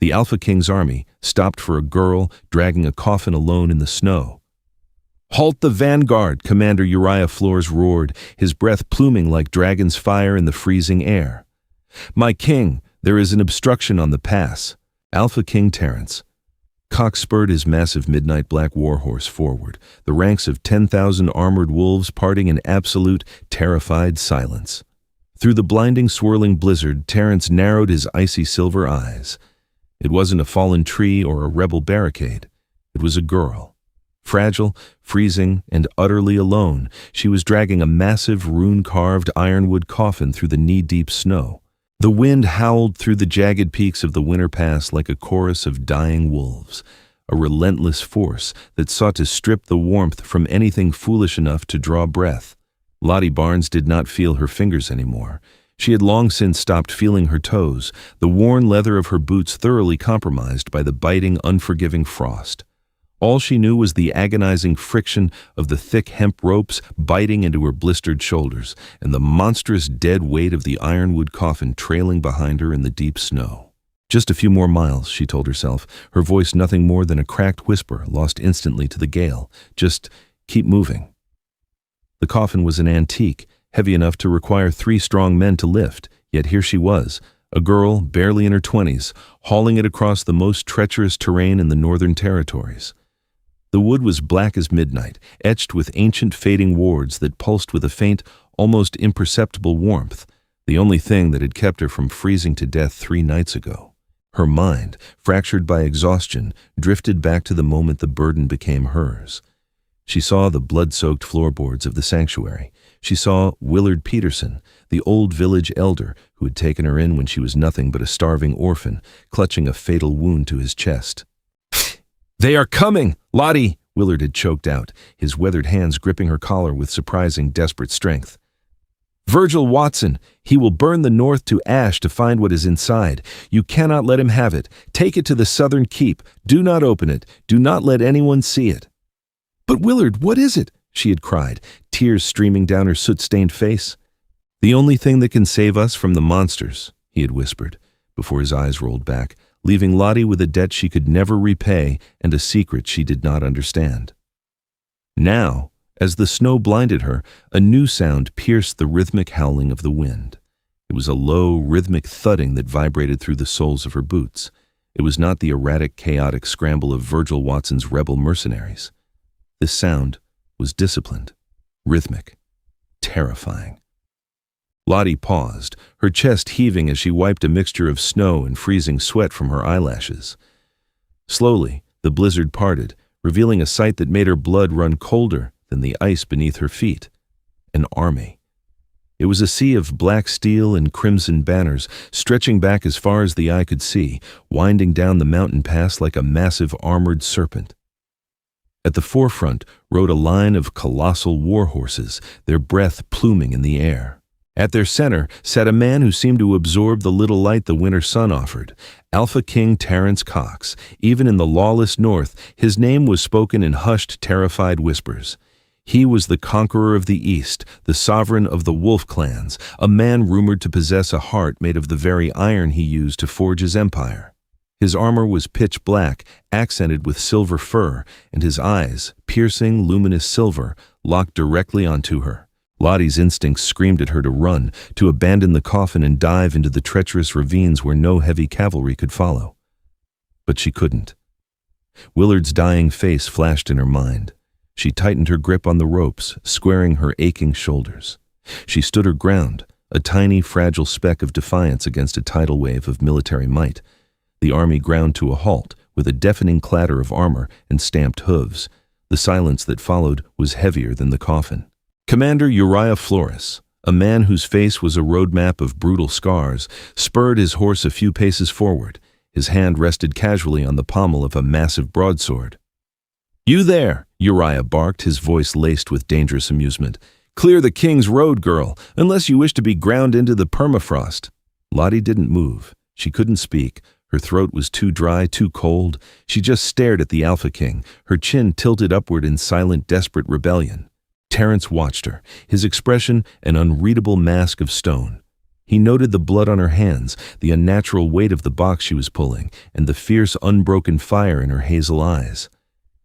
The Alpha King's army stopped for a girl dragging a coffin alone in the snow. "Halt the vanguard!" Commander Uriah Flores roared, his breath pluming like dragon's fire in the freezing air. "My king, there is an obstruction on the pass." Alpha King Terrence. Cox spurred his massive midnight black warhorse forward, the ranks of 10,000 armored wolves parting in absolute, terrified silence. Through the blinding, swirling blizzard, Terrence narrowed his icy silver eyes. It wasn't a fallen tree or a rebel barricade. It was a girl. Fragile, freezing, and utterly alone, she was dragging a massive, rune-carved ironwood coffin through the knee-deep snow. The wind howled through the jagged peaks of the winter pass like a chorus of dying wolves, a relentless force that sought to strip the warmth from anything foolish enough to draw breath. Lottie Barnes did not feel her fingers anymore. She had long since stopped feeling her toes, the worn leather of her boots thoroughly compromised by the biting, unforgiving frost. All she knew was the agonizing friction of the thick hemp ropes biting into her blistered shoulders, and the monstrous dead weight of the ironwood coffin trailing behind her in the deep snow. Just a few more miles, she told herself, her voice nothing more than a cracked whisper lost instantly to the gale. Just keep moving. The coffin was an antique, heavy enough to require 3 strong men to lift, yet here she was, a girl barely in her 20s, hauling it across the most treacherous terrain in the Northern Territories. The wood was black as midnight, etched with ancient fading wards that pulsed with a faint, almost imperceptible warmth, the only thing that had kept her from freezing to death 3 nights ago. Her mind, fractured by exhaustion, drifted back to the moment the burden became hers. She saw the blood-soaked floorboards of the sanctuary. She saw Willard Peterson, the old village elder who had taken her in when she was nothing but a starving orphan, clutching a fatal wound to his chest. "They are coming, Lottie!" Willard had choked out, his weathered hands gripping her collar with surprising, desperate strength. "Virgil Watson, he will burn the North to ash to find what is inside. You cannot let him have it. Take it to the Southern Keep. Do not open it. Do not let anyone see it." "But Willard, what is it?" she had cried, tears streaming down her soot-stained face. "The only thing that can save us from the monsters," he had whispered, before his eyes rolled back, leaving Lottie with a debt she could never repay and a secret she did not understand. Now, as the snow blinded her, a new sound pierced the rhythmic howling of the wind. It was a low, rhythmic thudding that vibrated through the soles of her boots. It was not the erratic, chaotic scramble of Virgil Watson's rebel mercenaries. This sound was disciplined, rhythmic, terrifying. Lottie paused, her chest heaving as she wiped a mixture of snow and freezing sweat from her eyelashes. Slowly, the blizzard parted, revealing a sight that made her blood run colder than the ice beneath her feet. An army. It was a sea of black steel and crimson banners, stretching back as far as the eye could see, winding down the mountain pass like a massive armored serpent. At the forefront rode a line of colossal war horses, their breath pluming in the air. At their center sat a man who seemed to absorb the little light the winter sun offered, Alpha King Terrence Cox. Even in the lawless North, his name was spoken in hushed, terrified whispers. He was the conqueror of the East, the sovereign of the wolf clans, a man rumored to possess a heart made of the very iron he used to forge his empire. His armor was pitch black, accented with silver fur, and his eyes, piercing, luminous silver, locked directly onto her. Lottie's instincts screamed at her to run, to abandon the coffin and dive into the treacherous ravines where no heavy cavalry could follow. But she couldn't. Willard's dying face flashed in her mind. She tightened her grip on the ropes, squaring her aching shoulders. She stood her ground, a tiny, fragile speck of defiance against a tidal wave of military might. The army ground to a halt, with a deafening clatter of armor and stamped hooves. The silence that followed was heavier than the coffin. Commander Uriah Flores, a man whose face was a roadmap of brutal scars, spurred his horse a few paces forward. His hand rested casually on the pommel of a massive broadsword. "You there," Uriah barked, his voice laced with dangerous amusement. "Clear the king's road, girl, unless you wish to be ground into the permafrost." Lottie didn't move. She couldn't speak. Her throat was too dry, too cold. She just stared at the Alpha King, her chin tilted upward in silent, desperate rebellion. Terrence watched her, his expression an unreadable mask of stone. He noted the blood on her hands, the unnatural weight of the box she was pulling, and the fierce, unbroken fire in her hazel eyes.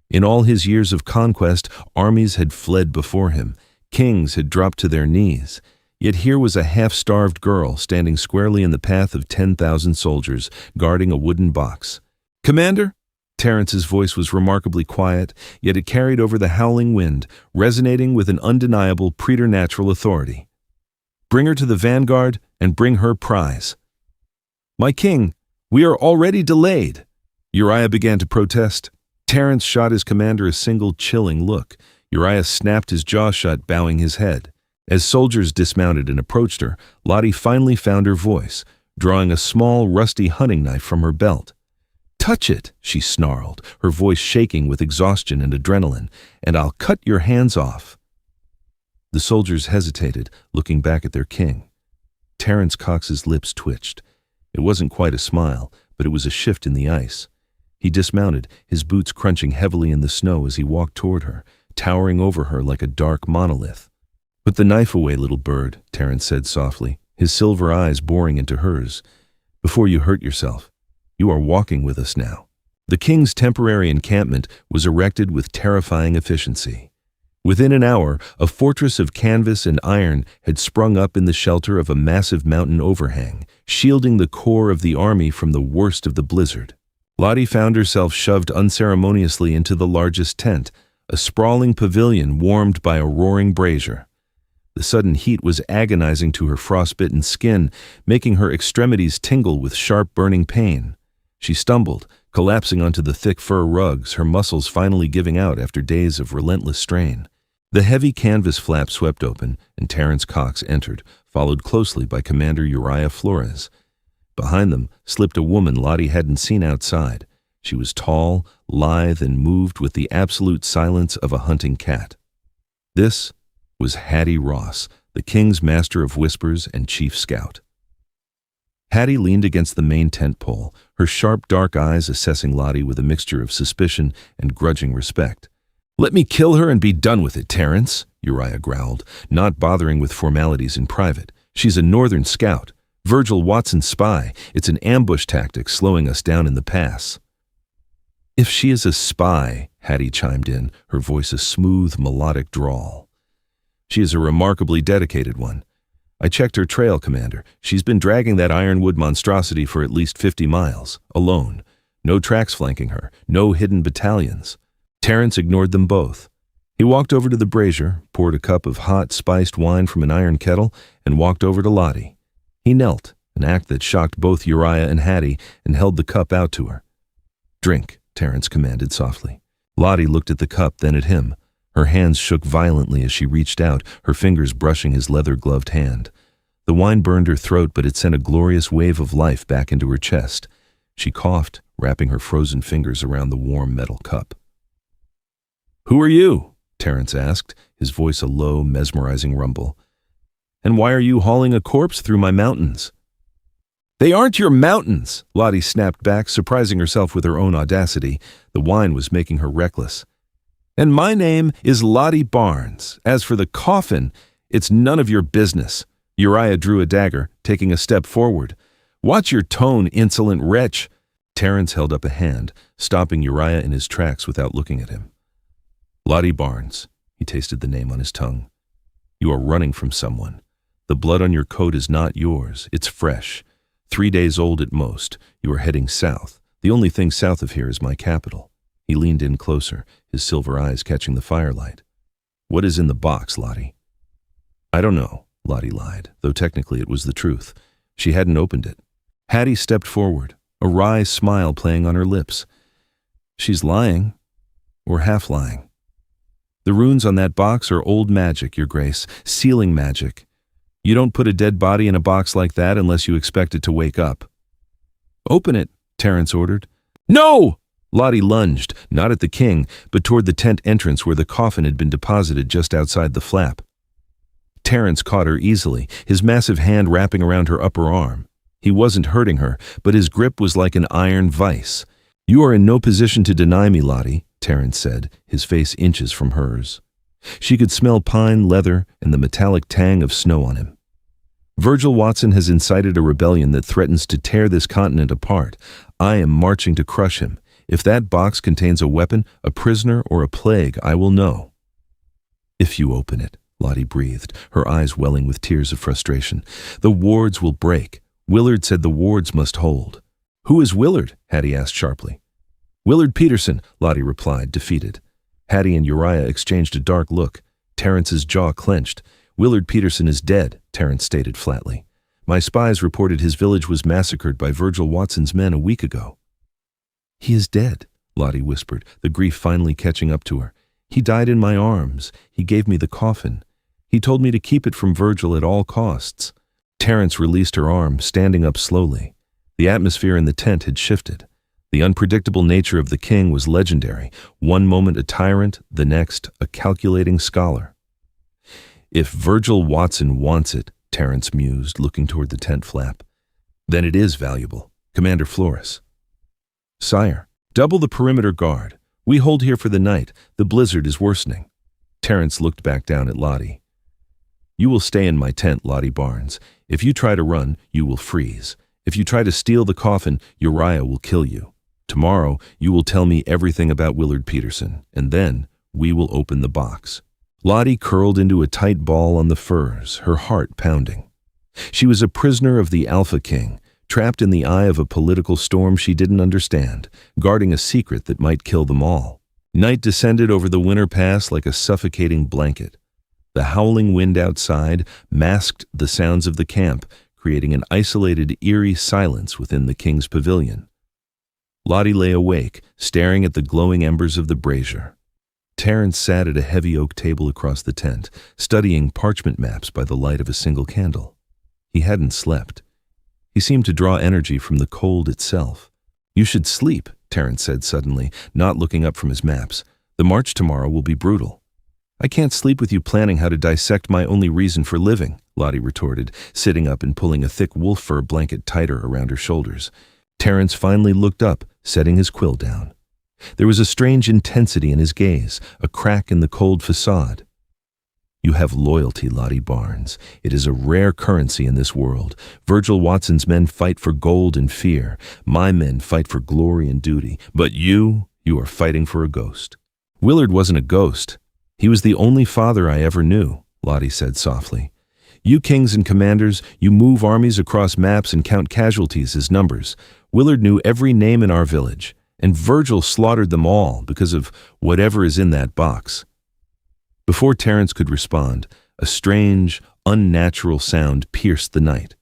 In all his years of conquest, armies had fled before him. Kings had dropped to their knees. Yet here was a half-starved girl standing squarely in the path of 10,000 soldiers, guarding a wooden box. "Commander?" Terrence's voice was remarkably quiet, yet it carried over the howling wind, resonating with an undeniable preternatural authority. "Bring her to the vanguard and bring her prize." "My king, we are already delayed," Uriah began to protest. Terrence shot his commander a single chilling look. Uriah snapped his jaw shut, bowing his head. As soldiers dismounted and approached her, Lottie finally found her voice, drawing a small, rusty hunting knife from her belt. "Touch it," she snarled, her voice shaking with exhaustion and adrenaline, "and I'll cut your hands off." The soldiers hesitated, looking back at their king. Terrence Cox's lips twitched. It wasn't quite a smile, but it was a shift in the ice. He dismounted, his boots crunching heavily in the snow as he walked toward her, towering over her like a dark monolith. "Put the knife away, little bird," Terrence said softly, his silver eyes boring into hers. "Before you hurt yourself. You are walking with us now." The king's temporary encampment was erected with terrifying efficiency. Within an hour, a fortress of canvas and iron had sprung up in the shelter of a massive mountain overhang, shielding the core of the army from the worst of the blizzard. Lottie found herself shoved unceremoniously into the largest tent, a sprawling pavilion warmed by a roaring brazier. The sudden heat was agonizing to her frostbitten skin, making her extremities tingle with sharp burning pain. She stumbled, collapsing onto the thick fur rugs, her muscles finally giving out after days of relentless strain. The heavy canvas flap swept open, and Terrence Cox entered, followed closely by Commander Uriah Flores. Behind them slipped a woman Lottie hadn't seen outside. She was tall, lithe, and moved with the absolute silence of a hunting cat. This was Hattie Ross, the king's master of whispers and chief scout. Hattie leaned against the main tent pole, her sharp dark eyes assessing Lottie with a mixture of suspicion and grudging respect. "Let me kill her and be done with it, Terrence," Uriah growled, not bothering with formalities in private. "She's a northern scout, Virgil Watson's spy. It's an ambush tactic slowing us down in the pass." "If she is a spy," Hattie chimed in, her voice a smooth, melodic drawl, "she is a remarkably dedicated one. I checked her trail, Commander. She's been dragging that ironwood monstrosity for at least 50 miles, alone. No tracks flanking her, no hidden battalions." Terrence ignored them both. He walked over to the brazier, poured a cup of hot, spiced wine from an iron kettle, and walked over to Lottie. He knelt, an act that shocked both Uriah and Hattie, and held the cup out to her. "Drink," Terrence commanded softly. Lottie looked at the cup, then at him. Her hands shook violently as she reached out, her fingers brushing his leather-gloved hand. The wine burned her throat, but it sent a glorious wave of life back into her chest. She coughed, wrapping her frozen fingers around the warm metal cup. "Who are you?" Terrence asked, his voice a low, mesmerizing rumble. "And why are you hauling a corpse through my mountains?" "They aren't your mountains," Lottie snapped back, surprising herself with her own audacity. The wine was making her reckless. "And my name is Lottie Barnes. As for the coffin, it's none of your business." Uriah drew a dagger, taking a step forward. "Watch your tone, insolent wretch." Terrence held up a hand, stopping Uriah in his tracks without looking at him. "Lottie Barnes," he tasted the name on his tongue. "You are running from someone. The blood on your coat is not yours. It's fresh. 3 days old at most. You are heading south. The only thing south of here is my capital." He leaned in closer, his silver eyes catching the firelight. "What is in the box, Lottie?" "I don't know," Lottie lied, though technically it was the truth. She hadn't opened it. Hattie stepped forward, a wry smile playing on her lips. "She's lying, or half lying. The runes on that box are old magic, Your Grace, sealing magic. You don't put a dead body in a box like that unless you expect it to wake up." "Open it," Terrence ordered. "No!" Lottie lunged, not at the king, but toward the tent entrance where the coffin had been deposited just outside the flap. Terrence caught her easily, his massive hand wrapping around her upper arm. He wasn't hurting her, but his grip was like an iron vice. "You are in no position to deny me, Lottie," Terrence said, his face inches from hers. She could smell pine, leather, and the metallic tang of snow on him. Virgil Watson has incited a rebellion that threatens to tear this continent apart. I am marching to crush him. If that box contains a weapon, a prisoner, or a plague, I will know." "If you open it," Lottie breathed, her eyes welling with tears of frustration. "The wards will break. Willard said the wards must hold." "Who is Willard?" Hattie asked sharply. "Willard Peterson," Lottie replied, defeated. Hattie and Uriah exchanged a dark look. Terrence's jaw clenched. "Willard Peterson is dead," Terrence stated flatly. "My spies reported his village was massacred by Virgil Watson's men a week ago." "He is dead," Lottie whispered, the grief finally catching up to her. "He died in my arms. He gave me the coffin. He told me to keep it from Virgil at all costs." Terrence released her arm, standing up slowly. The atmosphere in the tent had shifted. The unpredictable nature of the king was legendary. One moment a tyrant, the next a calculating scholar. "If Virgil Watson wants it," Terrence mused, looking toward the tent flap, "then it is valuable. Commander Flores." "Sire, double the perimeter guard. We hold here for the night. The blizzard is worsening." Terrence looked back down at Lottie. "You will stay in my tent, Lottie Barnes. If you try to run, you will freeze. If you try to steal the coffin, Uriah will kill you. Tomorrow, you will tell me everything about Willard Peterson, and then we will open the box." Lottie curled into a tight ball on the furs, her heart pounding. She was a prisoner of the Alpha King, trapped in the eye of a political storm she didn't understand, guarding a secret that might kill them all. Night descended over the winter pass like a suffocating blanket. The howling wind outside masked the sounds of the camp, creating an isolated, eerie silence within the king's pavilion. Lottie lay awake, staring at the glowing embers of the brazier. Terrence sat at a heavy oak table across the tent, studying parchment maps by the light of a single candle. He hadn't slept. He seemed to draw energy from the cold itself. "You should sleep," Terrence said suddenly, not looking up from his maps. "The march tomorrow will be brutal." "I can't sleep with you planning how to dissect my only reason for living," Lottie retorted, sitting up and pulling a thick wolf fur blanket tighter around her shoulders. Terrence finally looked up, setting his quill down. There was a strange intensity in his gaze, a crack in the cold facade. "You have loyalty, Lottie Barnes. It is a rare currency in this world. Virgil Watson's men fight for gold and fear. My men fight for glory and duty. But you are fighting for a ghost." "Willard wasn't a ghost. He was the only father I ever knew," Lottie said softly. "You kings and commanders, you move armies across maps and count casualties as numbers. Willard knew every name in our village, and Virgil slaughtered them all because of whatever is in that box." Before Terrence could respond, a strange, unnatural sound pierced the night.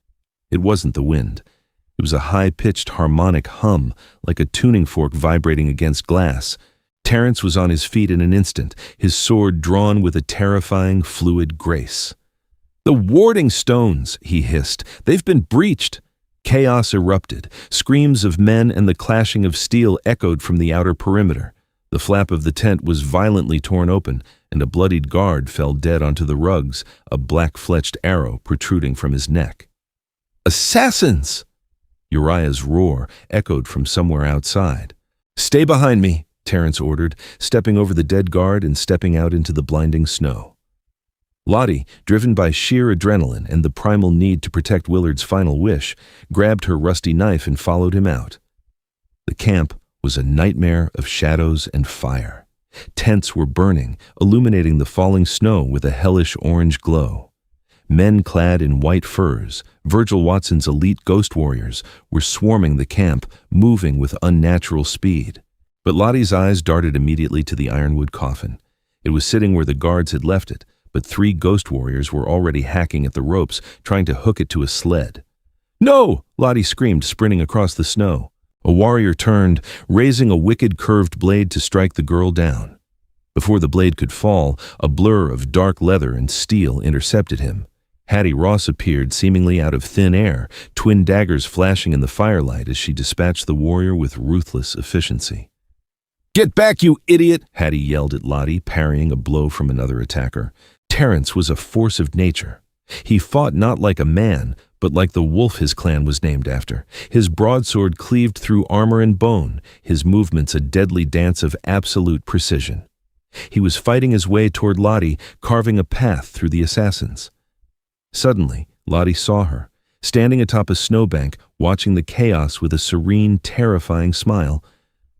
It wasn't the wind. It was a high-pitched harmonic hum, like a tuning fork vibrating against glass. Terrence was on his feet in an instant, his sword drawn with a terrifying, fluid grace. "The warding stones," he hissed. "They've been breached." Chaos erupted. Screams of men and the clashing of steel echoed from the outer perimeter. The flap of the tent was violently torn open, and a bloodied guard fell dead onto the rugs, a black-fletched arrow protruding from his neck. "Assassins!" Uriah's roar echoed from somewhere outside. "Stay behind me," Terrence ordered, stepping over the dead guard and stepping out into the blinding snow. Lottie, driven by sheer adrenaline and the primal need to protect Willard's final wish, grabbed her rusty knife and followed him out. The camp was a nightmare of shadows and fire. Tents were burning, illuminating the falling snow with a hellish orange glow. Men clad in white furs, Virgil Watson's elite ghost warriors, were swarming the camp, moving with unnatural speed. But Lottie's eyes darted immediately to the ironwood coffin. It was sitting where the guards had left it, but 3 ghost warriors were already hacking at the ropes, trying to hook it to a sled. "No!" Lottie screamed, sprinting across the snow. A warrior turned, raising a wicked curved blade to strike the girl down. Before the blade could fall, a blur of dark leather and steel intercepted him. Hattie Ross appeared seemingly out of thin air, twin daggers flashing in the firelight as she dispatched the warrior with ruthless efficiency. "Get back, you idiot!" Hattie yelled at Lottie, parrying a blow from another attacker. Terrence was a force of nature. He fought not like a man, but like the wolf his clan was named after. His broadsword cleaved through armor and bone, his movements a deadly dance of absolute precision. He was fighting his way toward Lottie, carving a path through the assassins. Suddenly, Lottie saw her, standing atop a snowbank, watching the chaos with a serene, terrifying smile,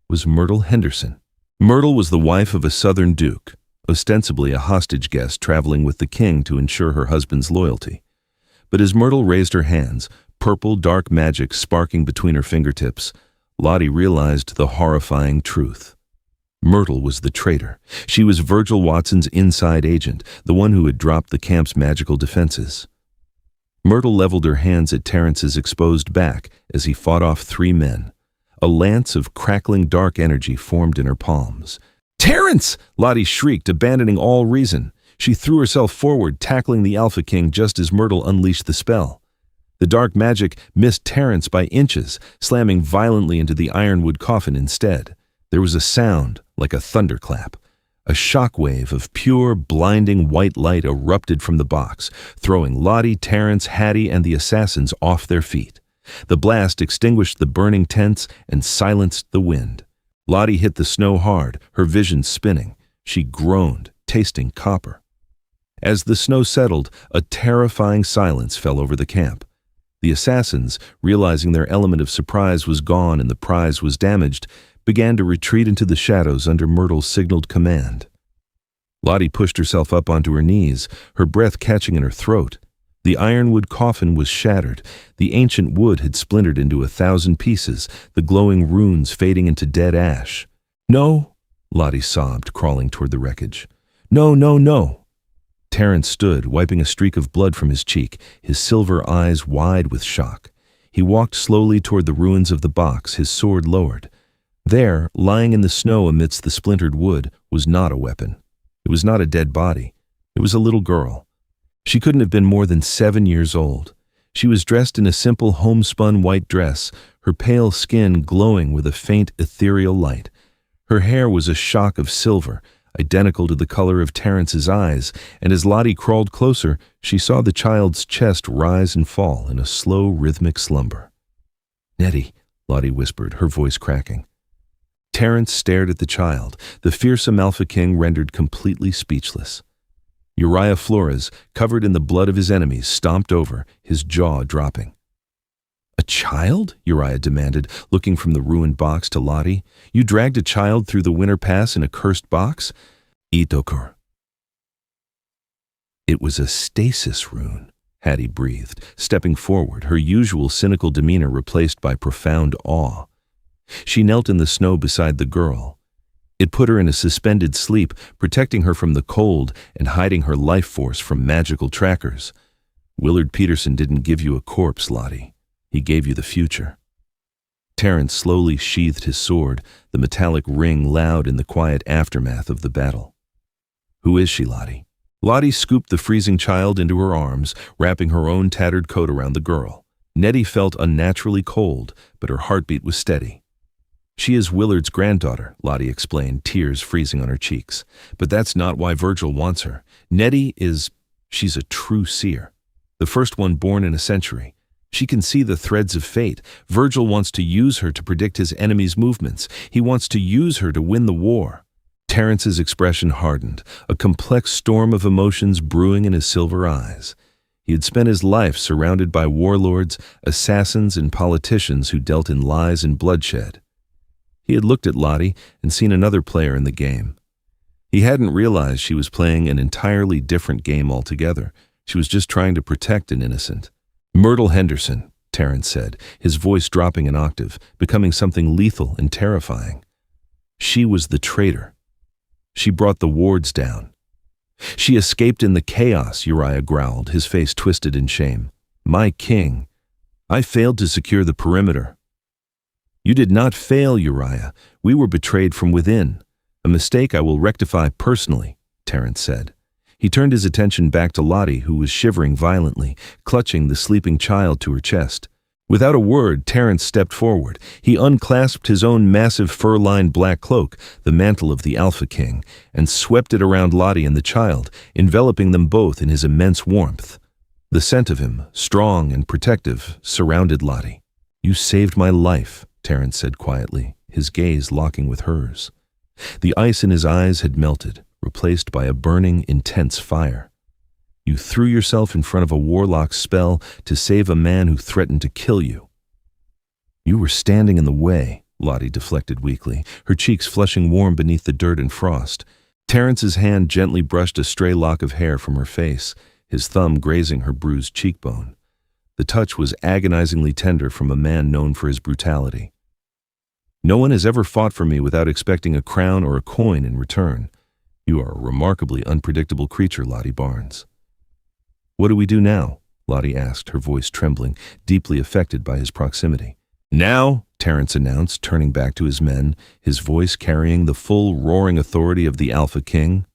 was Myrtle Henderson. Myrtle was the wife of a southern duke, ostensibly a hostage guest traveling with the king to ensure her husband's loyalty. But as Myrtle raised her hands, purple dark magic sparking between her fingertips, Lottie realized the horrifying truth. Myrtle was the traitor. She was Virgil Watson's inside agent, the one who had dropped the camp's magical defenses. Myrtle leveled her hands at Terrence's exposed back as he fought off 3 men. A lance of crackling dark energy formed in her palms. "Terrence!" Lottie shrieked, abandoning all reason. She threw herself forward, tackling the Alpha King just as Myrtle unleashed the spell. The dark magic missed Terrence by inches, slamming violently into the ironwood coffin instead. There was a sound like a thunderclap. A shockwave of pure, blinding white light erupted from the box, throwing Lottie, Terrence, Hattie, and the assassins off their feet. The blast extinguished the burning tents and silenced the wind. Lottie hit the snow hard, her vision spinning. She groaned, tasting copper. As the snow settled, a terrifying silence fell over the camp. The assassins, realizing their element of surprise was gone and the prize was damaged, began to retreat into the shadows under Myrtle's signaled command. Lottie pushed herself up onto her knees, her breath catching in her throat. The ironwood coffin was shattered. The ancient wood had splintered into 1,000 pieces, the glowing runes fading into dead ash. "No," Lottie sobbed, crawling toward the wreckage. "No, no, no." Terrence stood, wiping a streak of blood from his cheek, his silver eyes wide with shock. He walked slowly toward the ruins of the box, his sword lowered. There, lying in the snow amidst the splintered wood, was not a weapon. It was not a dead body. It was a little girl. She couldn't have been more than 7 years old. She was dressed in a simple homespun white dress, her pale skin glowing with a faint ethereal light. Her hair was a shock of silver, identical to the color of Terrence's eyes, and as Lottie crawled closer, she saw the child's chest rise and fall in a slow, rhythmic slumber. "Nettie," Lottie whispered, her voice cracking. Terrence stared at the child, the fearsome Alpha King rendered completely speechless. Uriah Flores, covered in the blood of his enemies, stomped over, his jaw dropping. "A child?" Uriah demanded, looking from the ruined box to Lottie. "You dragged a child through the winter pass in a cursed box?" "Itokur." "It was a stasis rune," Hattie breathed, stepping forward, her usual cynical demeanor replaced by profound awe. She knelt in the snow beside the girl. It put her in a suspended sleep, protecting her from the cold and hiding her life force from magical trackers. "Willard Peterson didn't give you a corpse, Lottie. He gave you the future." Terrence slowly sheathed his sword, the metallic ring loud in the quiet aftermath of the battle. "Who is she, Lottie?" Lottie scooped the freezing child into her arms, wrapping her own tattered coat around the girl. Nettie felt unnaturally cold, but her heartbeat was steady. "She is Willard's granddaughter," Lottie explained, tears freezing on her cheeks. "But that's not why Virgil wants her. She's a true seer. The first one born in a century. She can see the threads of fate. Virgil wants to use her to predict his enemy's movements. He wants to use her to win the war." Terrence's expression hardened, a complex storm of emotions brewing in his silver eyes. He had spent his life surrounded by warlords, assassins, and politicians who dealt in lies and bloodshed. He had looked at Lottie and seen another player in the game. He hadn't realized she was playing an entirely different game altogether. She was just trying to protect an innocent. "Myrtle Henderson," Terrence said, his voice dropping an octave, becoming something lethal and terrifying. "She was the traitor. She brought the wards down." "She escaped in the chaos," Uriah growled, his face twisted in shame. "My king. I failed to secure the perimeter." "You did not fail, Uriah. We were betrayed from within. A mistake I will rectify personally," Terrence said. He turned his attention back to Lottie, who was shivering violently, clutching the sleeping child to her chest. Without a word, Terrence stepped forward. He unclasped his own massive fur-lined black cloak, the mantle of the Alpha King, and swept it around Lottie and the child, enveloping them both in his immense warmth. The scent of him, strong and protective, surrounded Lottie. "You saved my life," Terrence said quietly, his gaze locking with hers. The ice in his eyes had melted, replaced by a burning, intense fire. You threw yourself in front of a warlock's spell to save a man who threatened to kill you. You were standing in the way, Lottie deflected weakly, her cheeks flushing warm beneath the dirt and frost. Terrence's hand gently brushed a stray lock of hair from her face, his thumb grazing her bruised cheekbone. The touch was agonizingly tender from a man known for his brutality. No one has ever fought for me without expecting a crown or a coin in return. You are a remarkably unpredictable creature, Lottie Barnes. What do we do now? Lottie asked, her voice trembling, deeply affected by his proximity. Now, Terrence announced, turning back to his men, his voice carrying the full roaring authority of the Alpha King.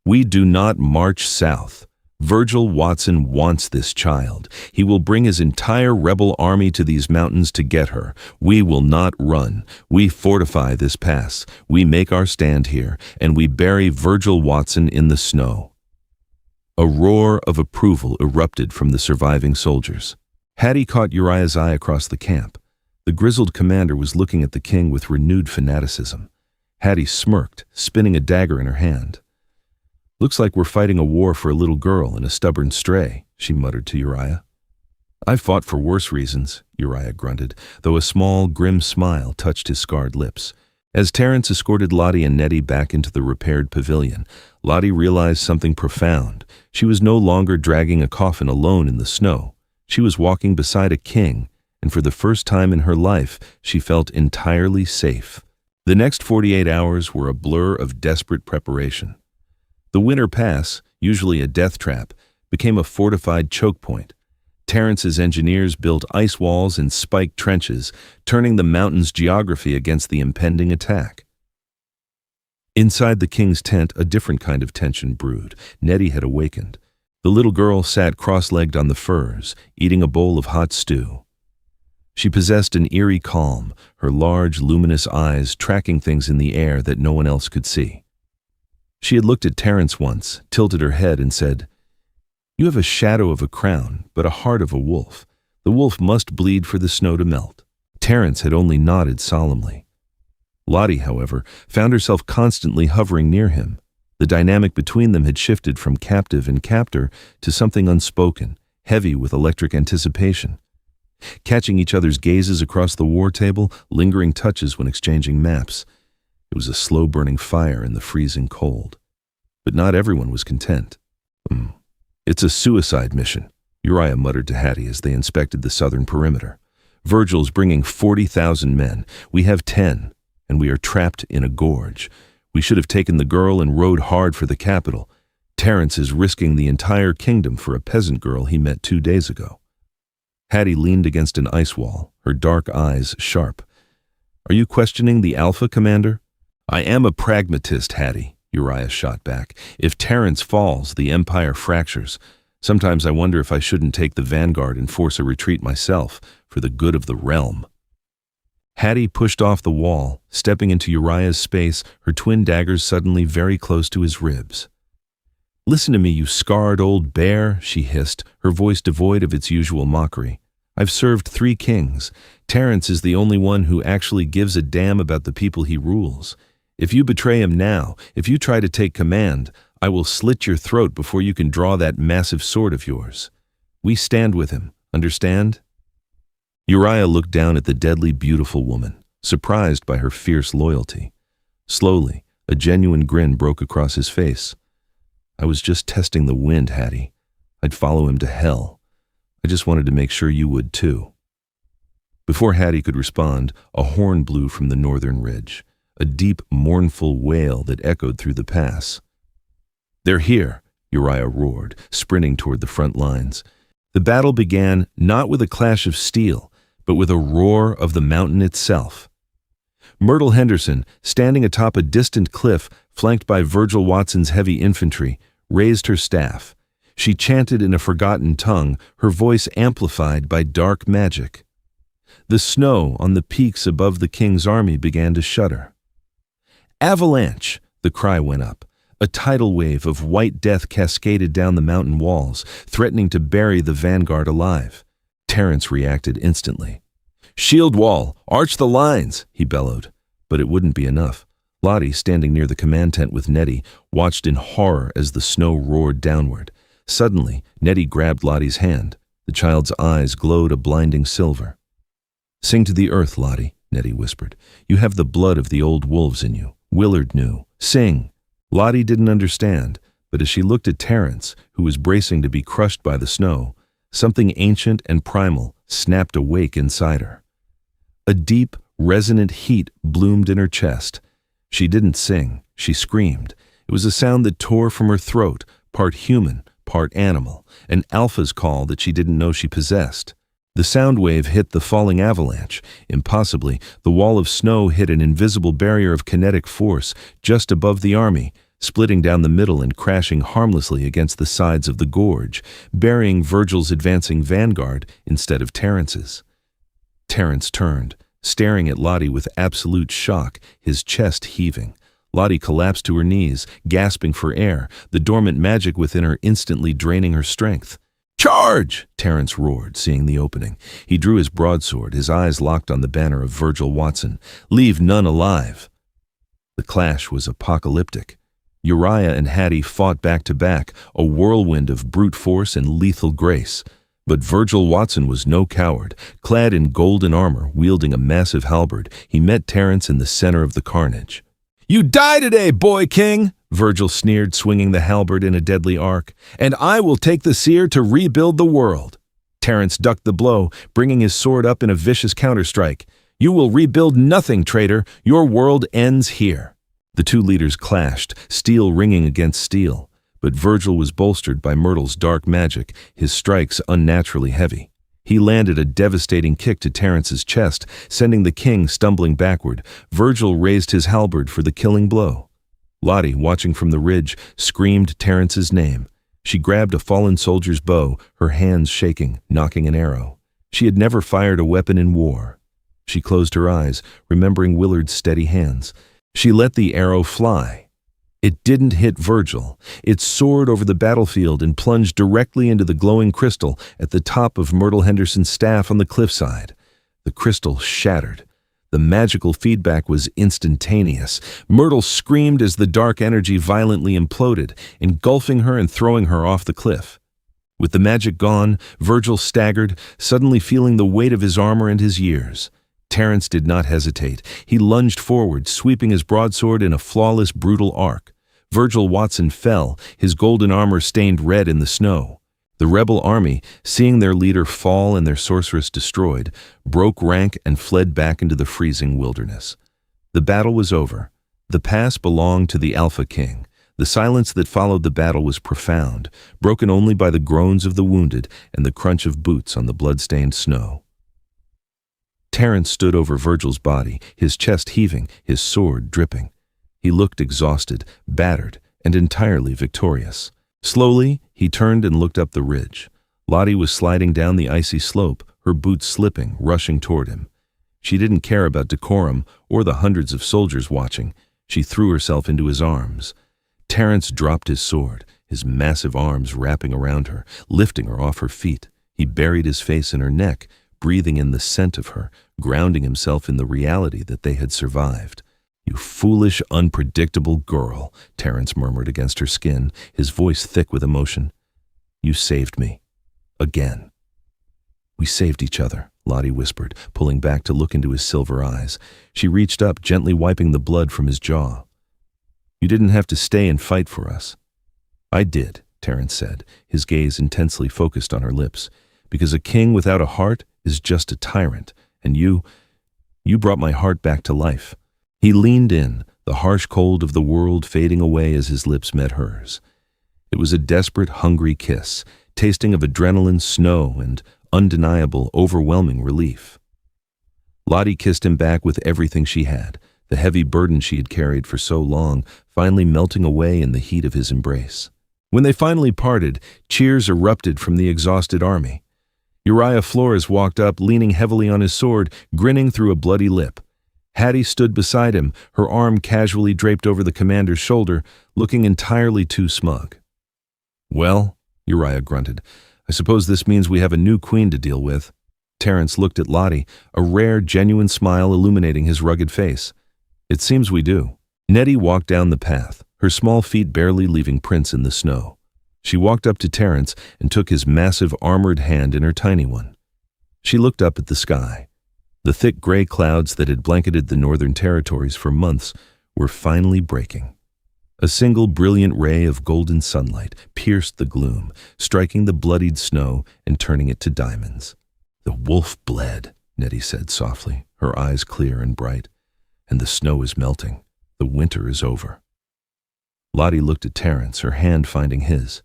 We do not march south. Virgil Watson wants this child. He will bring his entire rebel army to these mountains to get her. We will not run. We fortify this pass. We make our stand here, and we bury Virgil Watson in the snow. A roar of approval erupted from the surviving soldiers. Hattie caught Uriah's eye across the camp. The grizzled commander was looking at the king with renewed fanaticism. Hattie smirked, spinning a dagger in her hand. Looks like we're fighting a war for a little girl and a stubborn stray, she muttered to Uriah. I've fought for worse reasons, Uriah grunted, though a small, grim smile touched his scarred lips. As Terrence escorted Lottie and Nettie back into the repaired pavilion, Lottie realized something profound. She was no longer dragging a coffin alone in the snow. She was walking beside a king, and for the first time in her life, she felt entirely safe. The next 48 hours were a blur of desperate preparation. The winter pass, usually a death trap, became a fortified choke point. Terrence's engineers built ice walls and spiked trenches, turning the mountain's geography against the impending attack. Inside the king's tent, a different kind of tension brewed. Nettie had awakened. The little girl sat cross-legged on the furs, eating a bowl of hot stew. She possessed an eerie calm, her large, luminous eyes tracking things in the air that no one else could see. She had looked at Terrence once, tilted her head, and said, "You have a shadow of a crown, but a heart of a wolf. The wolf must bleed for the snow to melt." Terrence had only nodded solemnly. Lottie, however, found herself constantly hovering near him. The dynamic between them had shifted from captive and captor to something unspoken, heavy with electric anticipation. Catching each other's gazes across the war table, lingering touches when exchanging maps. It was a slow-burning fire in the freezing cold. But not everyone was content. It's a suicide mission, Uriah muttered to Hattie as they inspected the southern perimeter. Virgil's bringing 40,000 men. We have 10, and we are trapped in a gorge. We should have taken the girl and rode hard for the capital. Terrence is risking the entire kingdom for a peasant girl he met 2 days ago. Hattie leaned against an ice wall, her dark eyes sharp. Are you questioning the Alpha, Commander? I am a pragmatist, Hattie, Uriah shot back. If Terrence falls, the Empire fractures. Sometimes I wonder if I shouldn't take the vanguard and force a retreat myself, for the good of the realm. Hattie pushed off the wall, stepping into Uriah's space, her twin daggers suddenly very close to his ribs. Listen to me, you scarred old bear, she hissed, her voice devoid of its usual mockery. I've served 3 kings. Terrence is the only one who actually gives a damn about the people he rules. If you betray him now, if you try to take command, I will slit your throat before you can draw that massive sword of yours. We stand with him, understand? Uriah looked down at the deadly beautiful woman, surprised by her fierce loyalty. Slowly, a genuine grin broke across his face. I was just testing the wind, Hattie. I'd follow him to hell. I just wanted to make sure you would too. Before Hattie could respond, a horn blew from the northern ridge, a deep, mournful wail that echoed through the pass. They're here, Uriah roared, sprinting toward the front lines. The battle began not with a clash of steel, but with a roar of the mountain itself. Myrtle Henderson, standing atop a distant cliff flanked by Virgil Watson's heavy infantry, raised her staff. She chanted in a forgotten tongue, her voice amplified by dark magic. The snow on the peaks above the king's army began to shudder. Avalanche! The cry went up. A tidal wave of white death cascaded down the mountain walls, threatening to bury the vanguard alive. Terrence reacted instantly. Shield wall! Arch the lines! He bellowed. But it wouldn't be enough. Lottie, standing near the command tent with Nettie, watched in horror as the snow roared downward. Suddenly, Nettie grabbed Lottie's hand. The child's eyes glowed a blinding silver. "Sing to the earth, Lottie," Nettie whispered. "You have the blood of the old wolves in you." Willard knew. "Sing." Lottie didn't understand, but as she looked at Terence, who was bracing to be crushed by the snow, something ancient and primal snapped awake inside her. A deep, resonant heat bloomed in her chest. She didn't sing, she screamed. It was a sound that tore from her throat, part human, part animal, an alpha's call that she didn't know she possessed. The sound wave hit the falling avalanche. Impossibly, the wall of snow hit an invisible barrier of kinetic force just above the army, splitting down the middle and crashing harmlessly against the sides of the gorge, burying Virgil's advancing vanguard instead of Terence's. Terence turned, staring at Lottie with absolute shock, his chest heaving. Lottie collapsed to her knees, gasping for air, the dormant magic within her instantly draining her strength. "Charge!" Terence roared, seeing the opening. He drew his broadsword, his eyes locked on the banner of Virgil Watson. "Leave none alive." The clash was apocalyptic. Uriah and Hattie fought back to back, a whirlwind of brute force and lethal grace. But Virgil Watson was no coward. Clad in golden armor, wielding a massive halberd, he met Terence in the center of the carnage. "You die today, boy king!" Virgil sneered, swinging the halberd in a deadly arc. "And I will take the seer to rebuild the world." Terence ducked the blow, bringing his sword up in a vicious counterstrike. "You will rebuild nothing, traitor. Your world ends here." The two leaders clashed, steel ringing against steel. But Virgil was bolstered by Myrtle's dark magic, his strikes unnaturally heavy. He landed a devastating kick to Terence's chest, sending the king stumbling backward. Virgil raised his halberd for the killing blow. Lottie, watching from the ridge, screamed Terence's name. She grabbed a fallen soldier's bow, her hands shaking, knocking an arrow. She had never fired a weapon in war. She closed her eyes, remembering Willard's steady hands. She let the arrow fly. It didn't hit Virgil. It soared over the battlefield and plunged directly into the glowing crystal at the top of Myrtle Henderson's staff on the cliffside. The crystal shattered. The magical feedback was instantaneous. Myrtle screamed as the dark energy violently imploded, engulfing her and throwing her off the cliff. With the magic gone, Virgil staggered, suddenly feeling the weight of his armor and his years. Terence did not hesitate. He lunged forward, sweeping his broadsword in a flawless, brutal arc. Virgil Watson fell, his golden armor stained red in the snow. The rebel army, seeing their leader fall and their sorceress destroyed, broke rank and fled back into the freezing wilderness. The battle was over. The pass belonged to the Alpha King. The silence that followed the battle was profound, broken only by the groans of the wounded and the crunch of boots on the blood-stained snow. Terence stood over Virgil's body, his chest heaving, his sword dripping. He looked exhausted, battered, and entirely victorious. Slowly, he turned and looked up the ridge. Lottie was sliding down the icy slope, her boots slipping, rushing toward him. She didn't care about decorum or the hundreds of soldiers watching. She threw herself into his arms. Terence dropped his sword, his massive arms wrapping around her, lifting her off her feet. He buried his face in her neck, breathing in the scent of her, grounding himself in the reality that they had survived. "You foolish, unpredictable girl," Terence murmured against her skin, his voice thick with emotion. "You saved me. Again." "We saved each other," Lottie whispered, pulling back to look into his silver eyes. She reached up, gently wiping the blood from his jaw. "You didn't have to stay and fight for us." "I did," Terence said, his gaze intensely focused on her lips. "Because a king without a heart is just a tyrant, and you brought my heart back to life." He leaned in, the harsh cold of the world fading away as his lips met hers. It was a desperate, hungry kiss, tasting of adrenaline, snow, and undeniable, overwhelming relief. Lottie kissed him back with everything she had, the heavy burden she had carried for so long, finally melting away in the heat of his embrace. When they finally parted, cheers erupted from the exhausted army. Uriah Flores walked up, leaning heavily on his sword, grinning through a bloody lip. Hattie stood beside him, her arm casually draped over the commander's shoulder, looking entirely too smug. "Well," Uriah grunted, "I suppose this means we have a new queen to deal with." Terence looked at Lottie, a rare, genuine smile illuminating his rugged face. "It seems we do." Nettie walked down the path, her small feet barely leaving prints in the snow. She walked up to Terence and took his massive armored hand in her tiny one. She looked up at the sky. The thick gray clouds that had blanketed the northern territories for months were finally breaking. A single brilliant ray of golden sunlight pierced the gloom, striking the bloodied snow and turning it to diamonds. "The wolf bled," Nettie said softly, her eyes clear and bright. "And the snow is melting. The winter is over." Lottie looked at Terence, her hand finding his.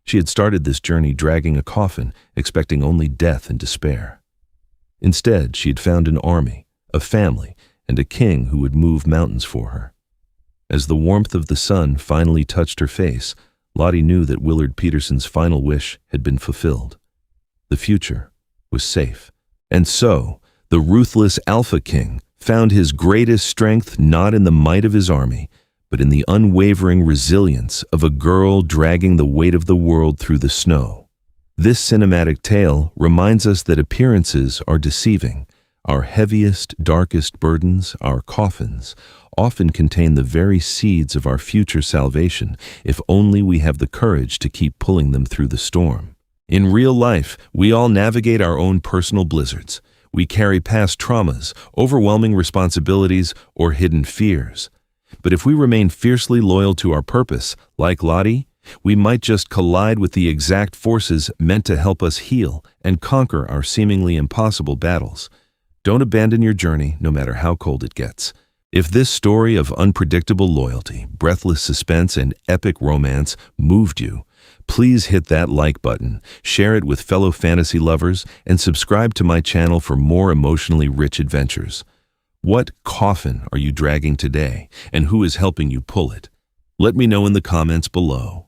She had started this journey dragging a coffin, expecting only death and despair. Instead, she had found an army, a family, and a king who would move mountains for her. As the warmth of the sun finally touched her face, Lottie knew that Willard Peterson's final wish had been fulfilled. The future was safe. And so, the ruthless Alpha King found his greatest strength not in the might of his army, but in the unwavering resilience of a girl dragging the weight of the world through the snow. This cinematic tale reminds us that appearances are deceiving. Our heaviest, darkest burdens, our coffins, often contain the very seeds of our future salvation, if only we have the courage to keep pulling them through the storm. In real life, we all navigate our own personal blizzards. We carry past traumas, overwhelming responsibilities, or hidden fears. But if we remain fiercely loyal to our purpose, like Lottie, we might just collide with the exact forces meant to help us heal and conquer our seemingly impossible battles. Don't abandon your journey, no matter how cold it gets. If this story of unpredictable loyalty, breathless suspense, and epic romance moved you, please hit that like button, share it with fellow fantasy lovers, and subscribe to my channel for more emotionally rich adventures. What coffin are you dragging today, and who is helping you pull it? Let me know in the comments below.